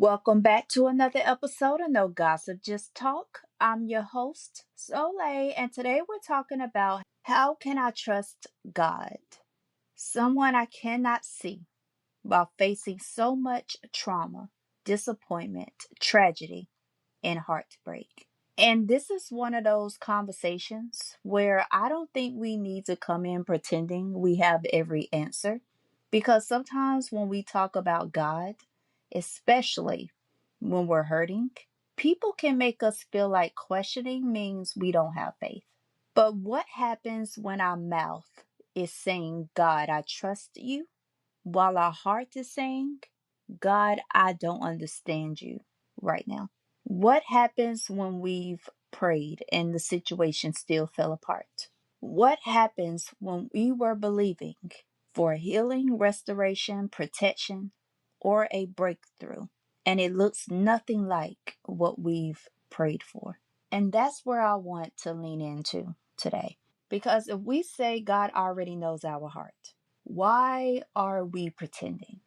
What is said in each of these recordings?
Welcome back to another episode of No Gossip, Just Talk. I'm your host, Soleil, and today we're talking about how can I trust God, someone I cannot see, while facing so much trauma, disappointment, tragedy, and heartbreak. And this is one of those conversations where I don't think we need to come in pretending we have every answer. Because sometimes when we talk about God, especially when we're hurting, people can make us feel like questioning means we don't have faith. But what happens when our mouth is saying, God, I trust you, while our heart is saying, God, I don't understand you right now? What happens when we've prayed and the situation still fell apart? What happens when we were believing for healing, restoration, protection, or a breakthrough, and it looks nothing like what we've prayed for? And that's where I want to lean into today. Because if we say God already knows our heart, why are we pretending?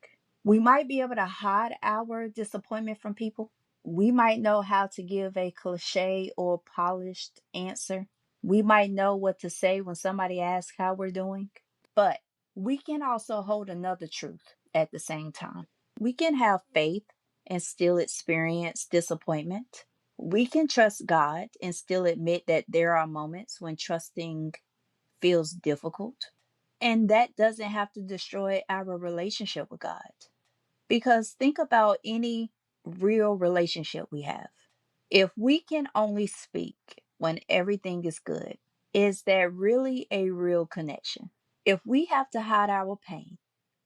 We might be able to hide our disappointment from people. We might know how to give a cliche or polished answer. We might know what to say when somebody asks how we're doing. But we can also hold another truth at the same time. We can have faith and still experience disappointment. We can trust God and still admit that there are moments when trusting feels difficult. And that doesn't have to destroy our relationship with God. Because think about any real relationship we have. If we can only speak when everything is good, is that really a real connection? If we have to hide our pain,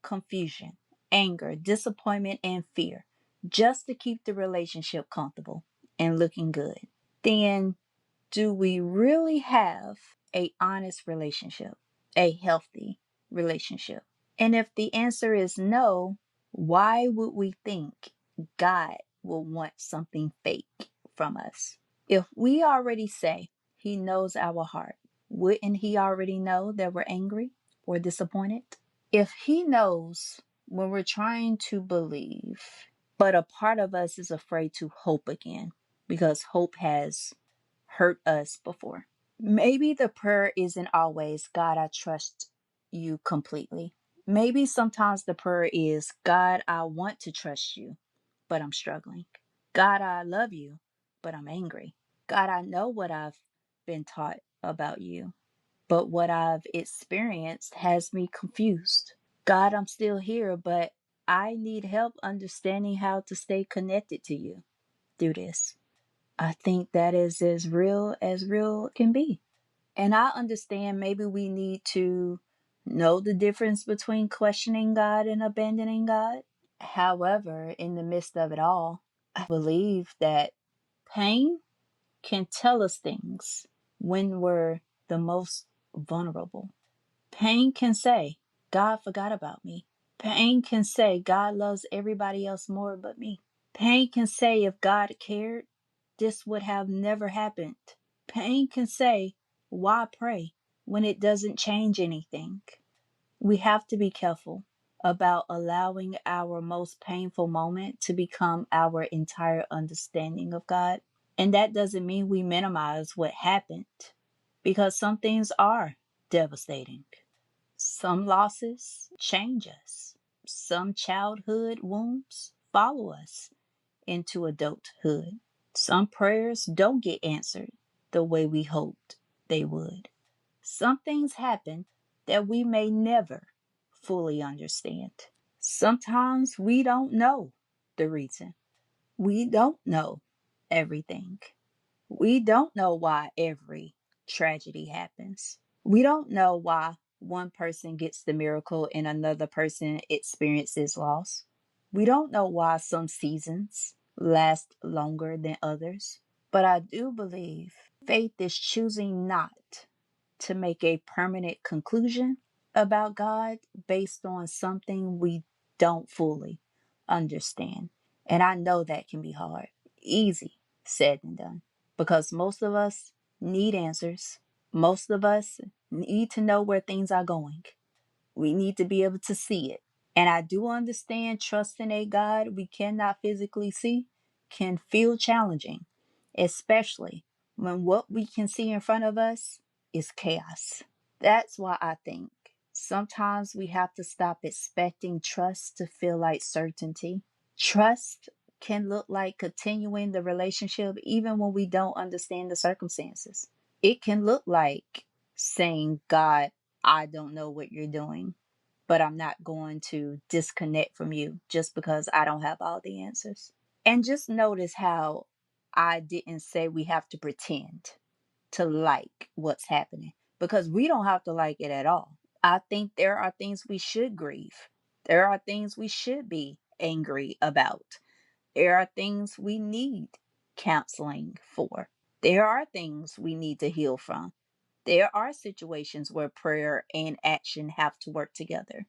confusion, anger, disappointment, and fear just to keep the relationship comfortable and looking good, then do we really have a honest relationship, a healthy relationship? And if the answer is no, why would we think God will want something fake from us? If we already say he knows our heart, wouldn't he already know that we're angry or disappointed? If he knows when we're trying to believe, but a part of us is afraid to hope again because hope has hurt us before. Maybe the prayer isn't always, God, I trust you completely. Maybe sometimes the prayer is, God, I want to trust you, but I'm struggling. God, I love you, but I'm angry. God, I know what I've been taught about you, but what I've experienced has me confused. God, I'm still here, but I need help understanding how to stay connected to you through this. I think that is as real can be. And I understand maybe we need to know the difference between questioning God and abandoning God. However, in the midst of it all, I believe that pain can tell us things when we're the most vulnerable. Pain can say, God forgot about me. Pain can say, God loves everybody else more but me. Pain can say, if God cared, this would have never happened. Pain can say, why pray when it doesn't change anything? We have to be careful about allowing our most painful moment to become our entire understanding of God. And that doesn't mean we minimize what happened, because some things are devastating. Some losses change us. Some childhood wounds follow us into adulthood. Some prayers don't get answered the way we hoped they would. Some things happen that we may never fully understand. Sometimes we don't know the reason. We don't know everything. We don't know why every tragedy happens. We don't know why one person gets the miracle and another person experiences loss. We don't know why some seasons last longer than others. But I do believe faith is choosing not to make a permanent conclusion about God based on something we don't fully understand. And I know that can be hard. Easy said than done. Because most of us need answers. Most of us need to know where things are going. We need to be able to see it. And I do understand trusting a God we cannot physically see can feel challenging, especially when what we can see in front of us is chaos. That's why I think sometimes we have to stop expecting trust to feel like certainty. Trust can look like continuing the relationship even when we don't understand the circumstances. It can look like saying, God, I don't know what you're doing, but I'm not going to disconnect from you just because I don't have all the answers. And just notice how I didn't say we have to pretend to like what's happening, because we don't have to like it at all. I think there are things we should grieve. There are things we should be angry about. There are things we need counseling for. There are things we need to heal from. There are situations where prayer and action have to work together.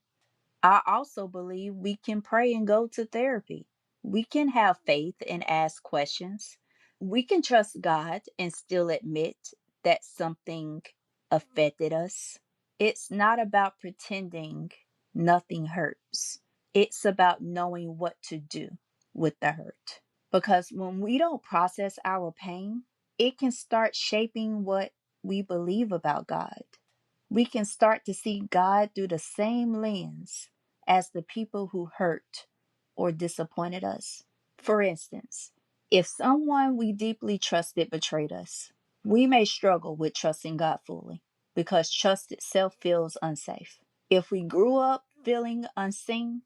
I also believe we can pray and go to therapy. We can have faith and ask questions. We can trust God and still admit that something affected us. It's not about pretending nothing hurts. It's about knowing what to do with the hurt. Because when we don't process our pain, it can start shaping what we believe about God. We can start to see God through the same lens as the people who hurt or disappointed us. For instance, if someone we deeply trusted betrayed us, we may struggle with trusting God fully because trust itself feels unsafe. If we grew up feeling unseen,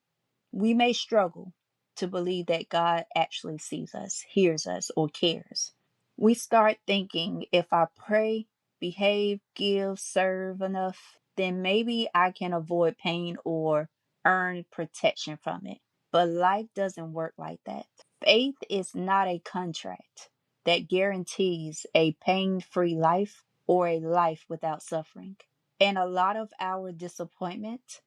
we may struggle to believe that God actually sees us, hears us, or cares. We start thinking, if I pray, behave, give, serve enough, then maybe I can avoid pain or earn protection from it. But life doesn't work like that. Faith is not a contract that guarantees a pain free life or a life without suffering. And a lot of our disappointment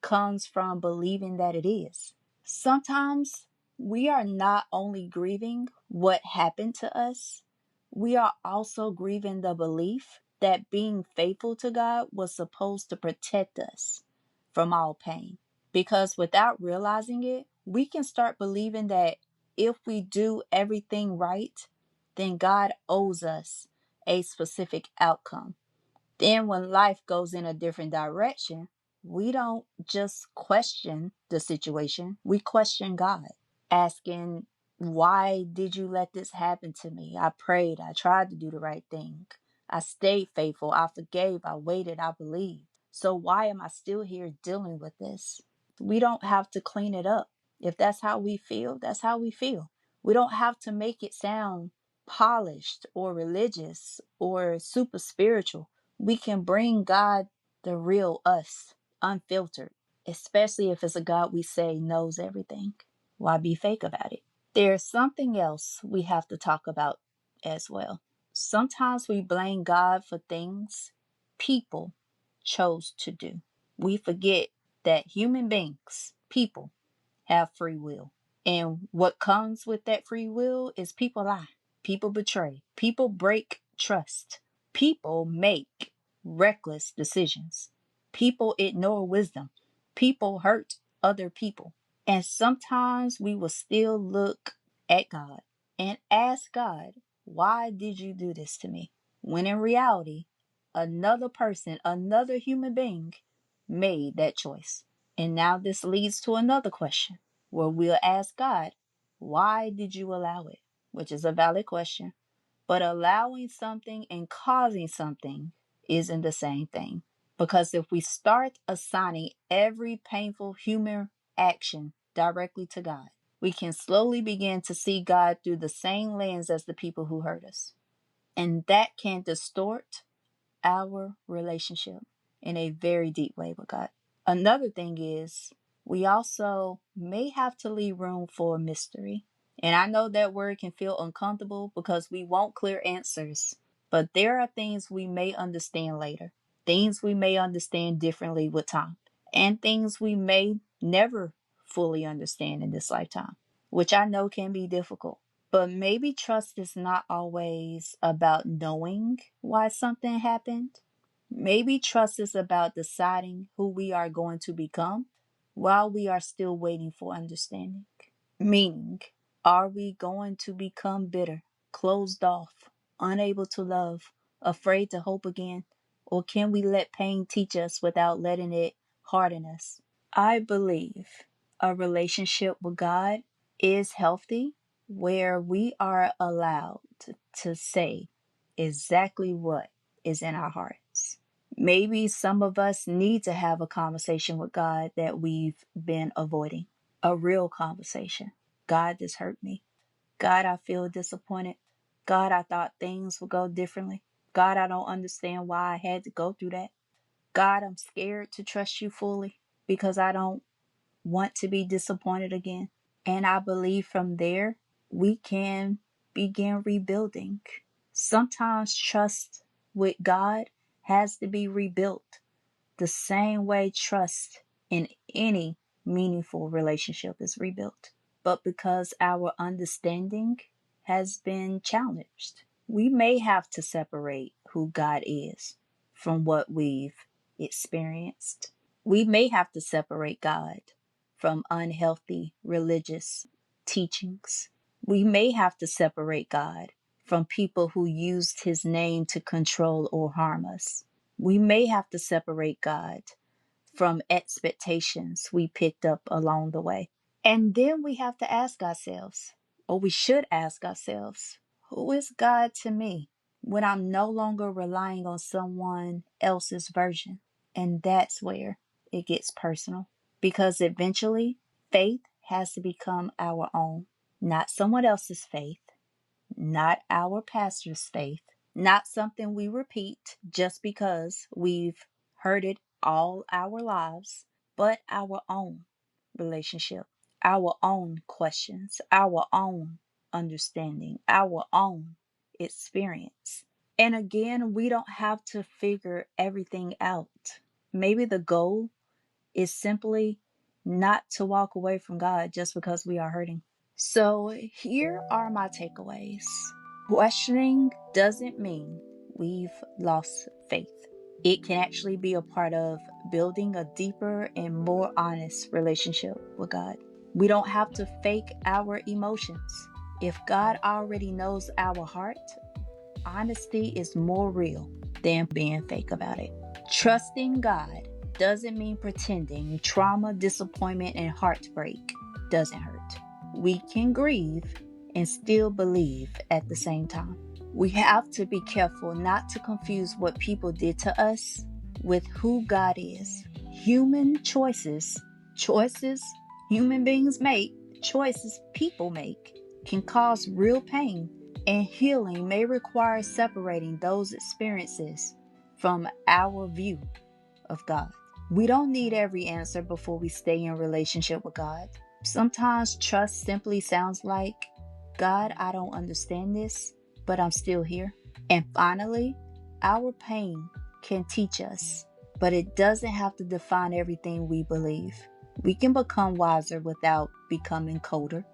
comes from believing that it is. Sometimes we are not only grieving what happened to us, we are also grieving the belief that being faithful to God was supposed to protect us from all pain. Because without realizing it, we can start believing that if we do everything right, then God owes us a specific outcome. Then, when life goes in a different direction, we don't just question the situation, we question God, asking, why did you let this happen to me? I prayed, I tried to do the right thing. I stayed faithful, I forgave, I waited, I believed. So, why am I still here dealing with this? We don't have to clean it up. If that's how we feel, that's how we feel. We don't have to make it sound polished or religious or super spiritual. We can bring God the real us, unfiltered, especially if it's a God we say knows everything. Why be fake about it? There's something else we have to talk about as well. Sometimes we blame God for things people chose to do. We forget that human beings, people, have free will. And what comes with that free will is people lie, people betray, people break trust, people make reckless decisions, people ignore wisdom, people hurt other people. And sometimes we will still look at God and ask God, why did you do this to me? When in reality, another person, another human being made that choice. And now this leads to another question where we'll ask God, why did you allow it? Which is a valid question. But allowing something and causing something isn't the same thing. Because if we start assigning every painful human action directly to God, we can slowly begin to see God through the same lens as the people who hurt us. And that can distort our relationship in a very deep way with God. Another thing is, we also may have to leave room for mystery. And I know that word can feel uncomfortable because we want clear answers, but there are things we may understand later, things we may understand differently with time, and things we may never fully understand in this lifetime, which I know can be difficult. But maybe trust is not always about knowing why something happened. Maybe trust is about deciding who we are going to become while we are still waiting for understanding. Meaning, are we going to become bitter, closed off, unable to love, afraid to hope again? Or can we let pain teach us without letting it harden us? I believe a relationship with God is healthy where we are allowed to say exactly what is in our hearts. Maybe some of us need to have a conversation with God that we've been avoiding, a real conversation. God, this hurt me. God, I feel disappointed. God, I thought things would go differently. God, I don't understand why I had to go through that. God, I'm scared to trust you fully because I don't want to be disappointed again. And I believe from there, we can begin rebuilding. Sometimes trust with God has to be rebuilt the same way trust in any meaningful relationship is rebuilt. But because our understanding has been challenged, we may have to separate who God is from what we've experienced. We may have to separate God from unhealthy religious teachings. We may have to separate God from people who used his name to control or harm us. We may have to separate God from expectations we picked up along the way. And then we have to ask ourselves, or we should ask ourselves, who is God to me when I'm no longer relying on someone else's version? And that's where it gets personal. Because eventually, faith has to become our own, not someone else's faith, not our pastor's faith, not something we repeat just because we've heard it all our lives, but our own relationship, our own questions, our own understanding, our own experience. And again, we don't have to figure everything out. Maybe the goal is simply not to walk away from God just because we are hurting. So here are my takeaways. Questioning doesn't mean we've lost faith. It can actually be a part of building a deeper and more honest relationship with God. We don't have to fake our emotions. If God already knows our heart, honesty is more real than being fake about it. Trusting God doesn't mean pretending trauma, disappointment, and heartbreak doesn't hurt. We can grieve and still believe at the same time. We have to be careful not to confuse what people did to us with who God is. Human choices human beings make, choices people make, can cause real pain, and healing may require separating those experiences from our view of God. We don't need every answer before we stay in relationship with God. Sometimes trust simply sounds like, God, I don't understand this, but I'm still here. And finally, our pain can teach us, but it doesn't have to define everything we believe. We can become wiser without becoming colder.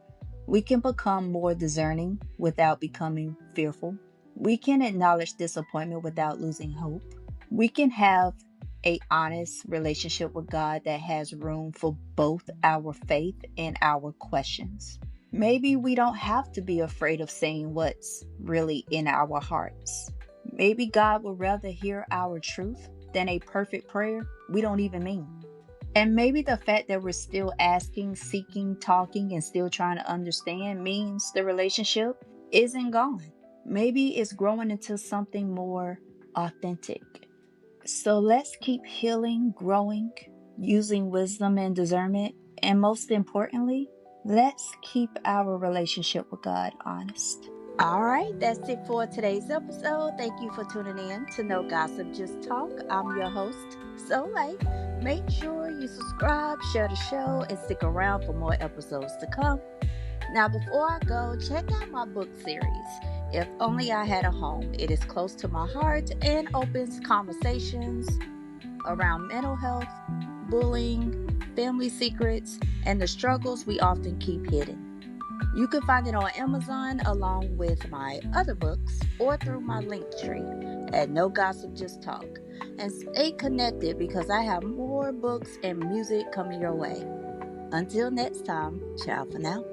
We can become more discerning without becoming fearful. We can acknowledge disappointment without losing hope. We can have an honest relationship with God that has room for both our faith and our questions. Maybe we don't have to be afraid of saying what's really in our hearts. Maybe God would rather hear our truth than a perfect prayer we don't even mean. And maybe the fact that we're still asking, seeking, talking, and still trying to understand means the relationship isn't gone. Maybe it's growing into something more authentic. So let's keep healing, growing, using wisdom and discernment, and most importantly, let's keep our relationship with God honest. All right, that's it for today's episode. Thank you for tuning in to No Gossip, Just Talk. I'm your host, Soleil. Make sure you subscribe, share the show, and stick around for more episodes to come. Now, before I go, check out my book series, If Only I Had a Home. It is close to my heart and opens conversations around mental health, bullying, family secrets, and the struggles we often keep hidden. You can find it on Amazon along with my other books or through my link tree at No Gossip Just Talk. and stay connected because I have more books and music coming your way. Until next time, ciao for now.